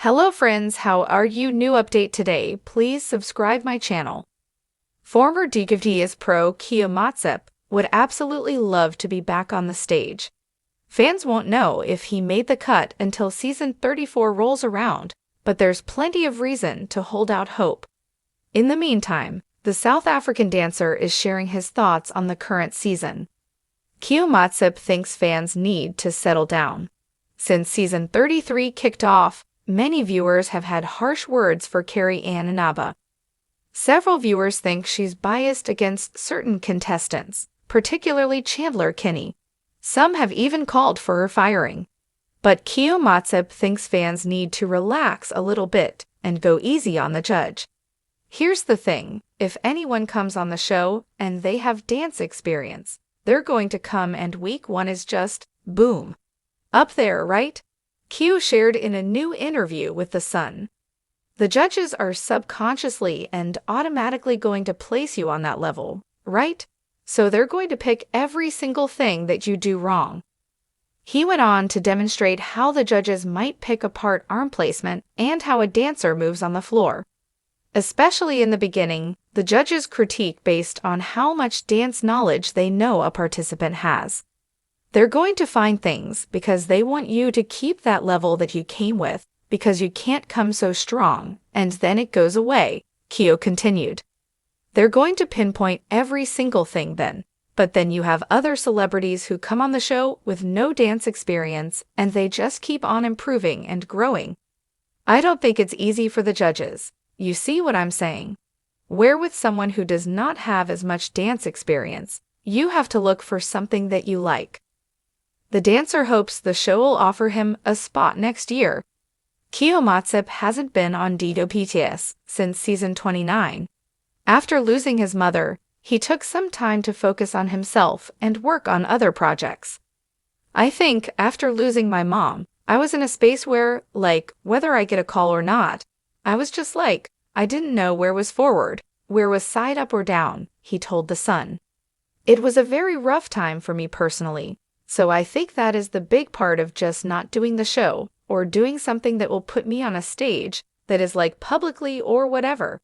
Hello friends, how are you? New update today. Please subscribe my channel. Former DWTS pro Motstepe would absolutely love to be back on the stage. Fans won't know if he made the cut until season 34 rolls around, but there's plenty of reason to hold out hope. In the meantime, the South African dancer is sharing his thoughts on the current season. Motstepe thinks fans need to settle down. Since season 33 kicked off, many viewers have had harsh words for Carrie Inaba. Several viewers think she's biased against certain contestants, particularly Chandler Kinney. Some have even called for her firing. But Motstepe thinks fans need to relax a little bit and go easy on the judge. Here's the thing, if anyone comes on the show and they have dance experience, they're going to come and week one is just, boom. Up there, right? Q shared in a new interview with The Sun. The judges are subconsciously and automatically going to place you on that level, right? So they're going to pick every single thing that you do wrong. He went on to demonstrate how the judges might pick apart arm placement and how a dancer moves on the floor. Especially in the beginning, the judges critique based on how much dance knowledge they know a participant has. They're going to find things because they want you to keep that level that you came with, because you can't come so strong, and then it goes away, Kyo continued. They're going to pinpoint every single thing then, but then you have other celebrities who come on the show with no dance experience and they just keep on improving and growing. I don't think it's easy for the judges. You see what I'm saying? Where with someone who does not have as much dance experience, you have to look for something that you like. The dancer hopes the show will offer him a spot next year. Motstepe hasn't been on DWTS since season 29. After losing his mother, he took some time to focus on himself and work on other projects. I think after losing my mom, I was in a space where, whether I get a call or not, I was just I didn't know where was forward, where was side up or down, he told The Sun. It was a very rough time for me personally. So I think that is the big part of just not doing the show, or doing something that will put me on a stage that is publicly or whatever.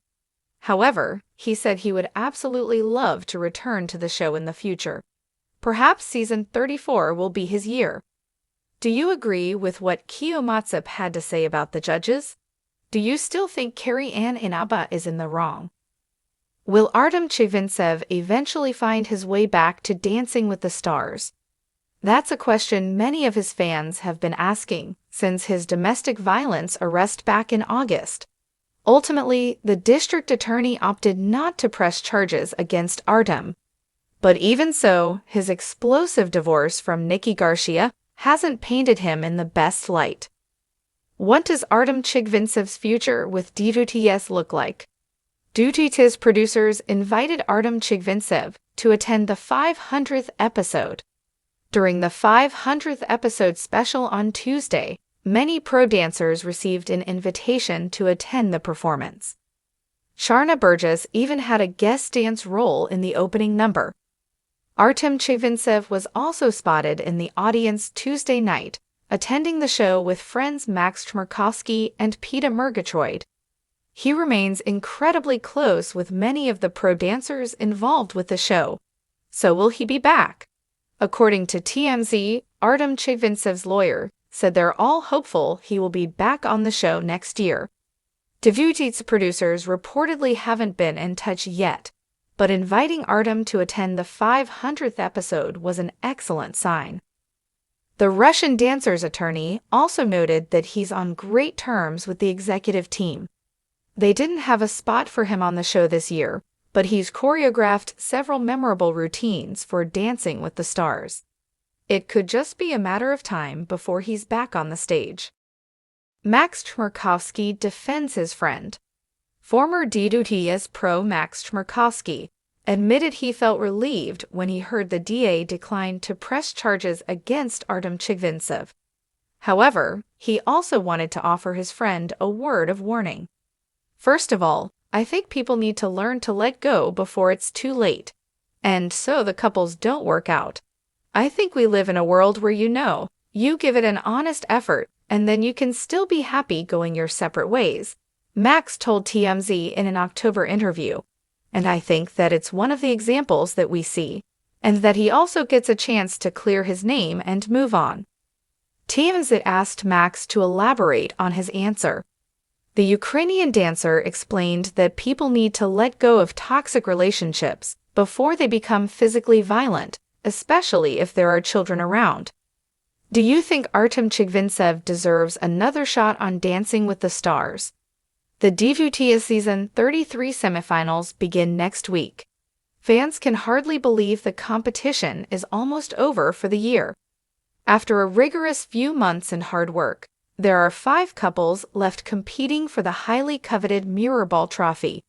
However, he said he would absolutely love to return to the show in the future. Perhaps season 34 will be his year. Do you agree with what Motstepe had to say about the judges? Do you still think Carrie Inaba is in the wrong? Will Artem Chigvintsev eventually find his way back to Dancing with the Stars? That's a question many of his fans have been asking since his domestic violence arrest back in August. Ultimately, the district attorney opted not to press charges against Artem. But even so, his explosive divorce from Nikki Garcia hasn't painted him in the best light. What does Artem Chigvintsev's future with DWTS look like? DWTS producers invited Artem Chigvintsev to attend the 500th episode. During the 500th episode special on Tuesday, many pro dancers received an invitation to attend the performance. Sharna Burgess even had a guest dance role in the opening number. Artem Chigvintsev was also spotted in the audience Tuesday night, attending the show with friends Max Chmerkovskiy and Peter Murgatroyd. He remains incredibly close with many of the pro dancers involved with the show. So will he be back? According to TMZ, Artem Chigvintsev's lawyer said they're all hopeful he will be back on the show next year. DWTS producers reportedly haven't been in touch yet, but inviting Artem to attend the 500th episode was an excellent sign. The Russian dancer's attorney also noted that he's on great terms with the executive team. They didn't have a spot for him on the show this year, but he's choreographed several memorable routines for Dancing with the Stars. It could just be a matter of time before he's back on the stage. Max Chmerkovskiy defends his friend. Former DWTS pro Max Chmerkovskiy admitted he felt relieved when he heard the DA declined to press charges against Artem Chigvintsev. However, he also wanted to offer his friend a word of warning. First of all, I think people need to learn to let go before it's too late, and so the couples don't work out. I think we live in a world where you give it an honest effort, and then you can still be happy going your separate ways, Max told TMZ in an October interview. And I think that it's one of the examples that we see, and that he also gets a chance to clear his name and move on. TMZ asked Max to elaborate on his answer. The Ukrainian dancer explained that people need to let go of toxic relationships before they become physically violent, especially if there are children around. Do you think Artem Chigvintsev deserves another shot on Dancing with the Stars? The DWTS Season 33 semifinals begin next week. Fans can hardly believe the competition is almost over for the year. After a rigorous few months and hard work, there are 5 couples left competing for the highly coveted Mirrorball Trophy.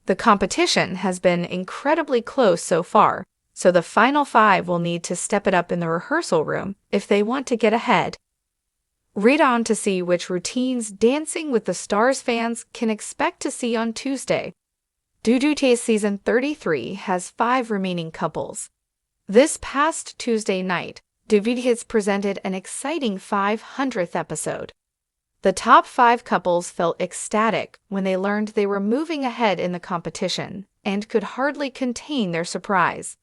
The competition has been incredibly close so far, so the final 5 will need to step it up in the rehearsal room if they want to get ahead. Read on to see which routines Dancing with the Stars fans can expect to see on Tuesday. DWTS Season 33 has 5 remaining couples. This past Tuesday night, DWTS presented an exciting 500th episode. The top 5 couples felt ecstatic when they learned they were moving ahead in the competition and could hardly contain their surprise.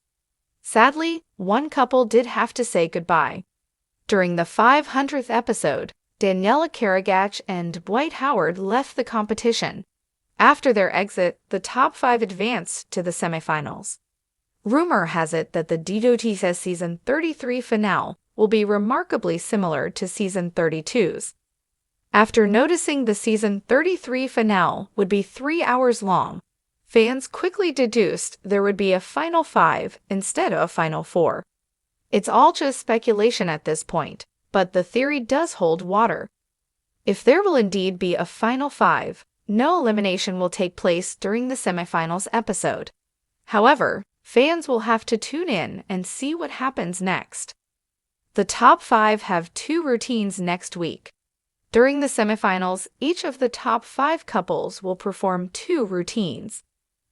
Sadly, one couple did have to say goodbye. During the 500th episode, Daniela Karagach and Dwight Howard left the competition. After their exit, the top 5 advanced to the semifinals. Rumor has it that the DWTS Season 33 finale will be remarkably similar to Season 32's. After noticing the Season 33 finale would be 3 hours long, fans quickly deduced there would be a Final 5 instead of a Final 4. It's all just speculation at this point, but the theory does hold water. If there will indeed be a Final 5, no elimination will take place during the semifinals episode. However, fans will have to tune in and see what happens next. The top 5 have 2 routines next week. During the semifinals, each of the top 5 couples will perform 2 routines.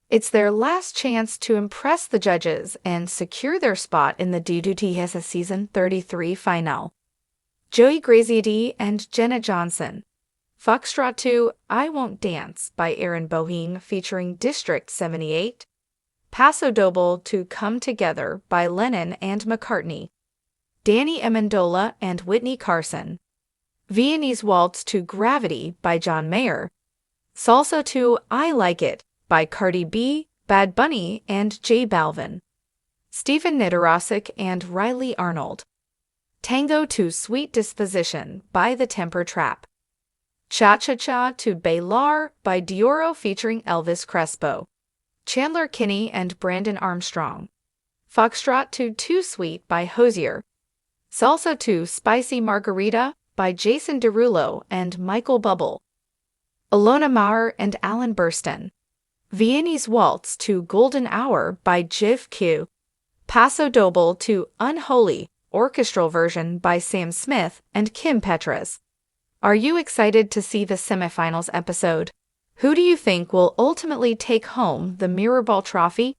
It's their last chance to impress the judges and secure their spot in the DWTS Season 33 finale. Joey Graziadí and Jenna Johnson. Foxtrot 2, I Won't Dance by Aaron Boheen featuring District 78. Paso Doble to Come Together by Lennon and McCartney. Danny Amendola and Whitney Carson. Viennese Waltz to Gravity by John Mayer. Salsa to I Like It by Cardi B, Bad Bunny, and J Balvin. Stephen Niederosik and Riley Arnold. Tango to Sweet Disposition by The Temper Trap. Cha-Cha-Cha to Bailar by Dioro featuring Elvis Crespo. Chandler Kinney and Brandon Armstrong. Foxtrot to Too Sweet by Hozier. Salsa to Spicy Margarita by Jason Derulo and Michael Bubble. Alona Maher and Alan Burston. Viennese Waltz to Golden Hour by Jiv Q. Paso Doble to Unholy, orchestral version by Sam Smith and Kim Petras. Are you excited to see the semifinals episode? Who do you think will ultimately take home the Mirrorball Trophy?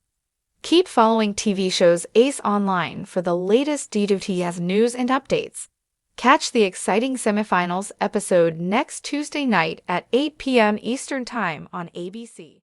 Keep following TV shows Ace Online for the latest DWTS news and updates. Catch the exciting semifinals episode next Tuesday night at 8 p.m. Eastern Time on ABC.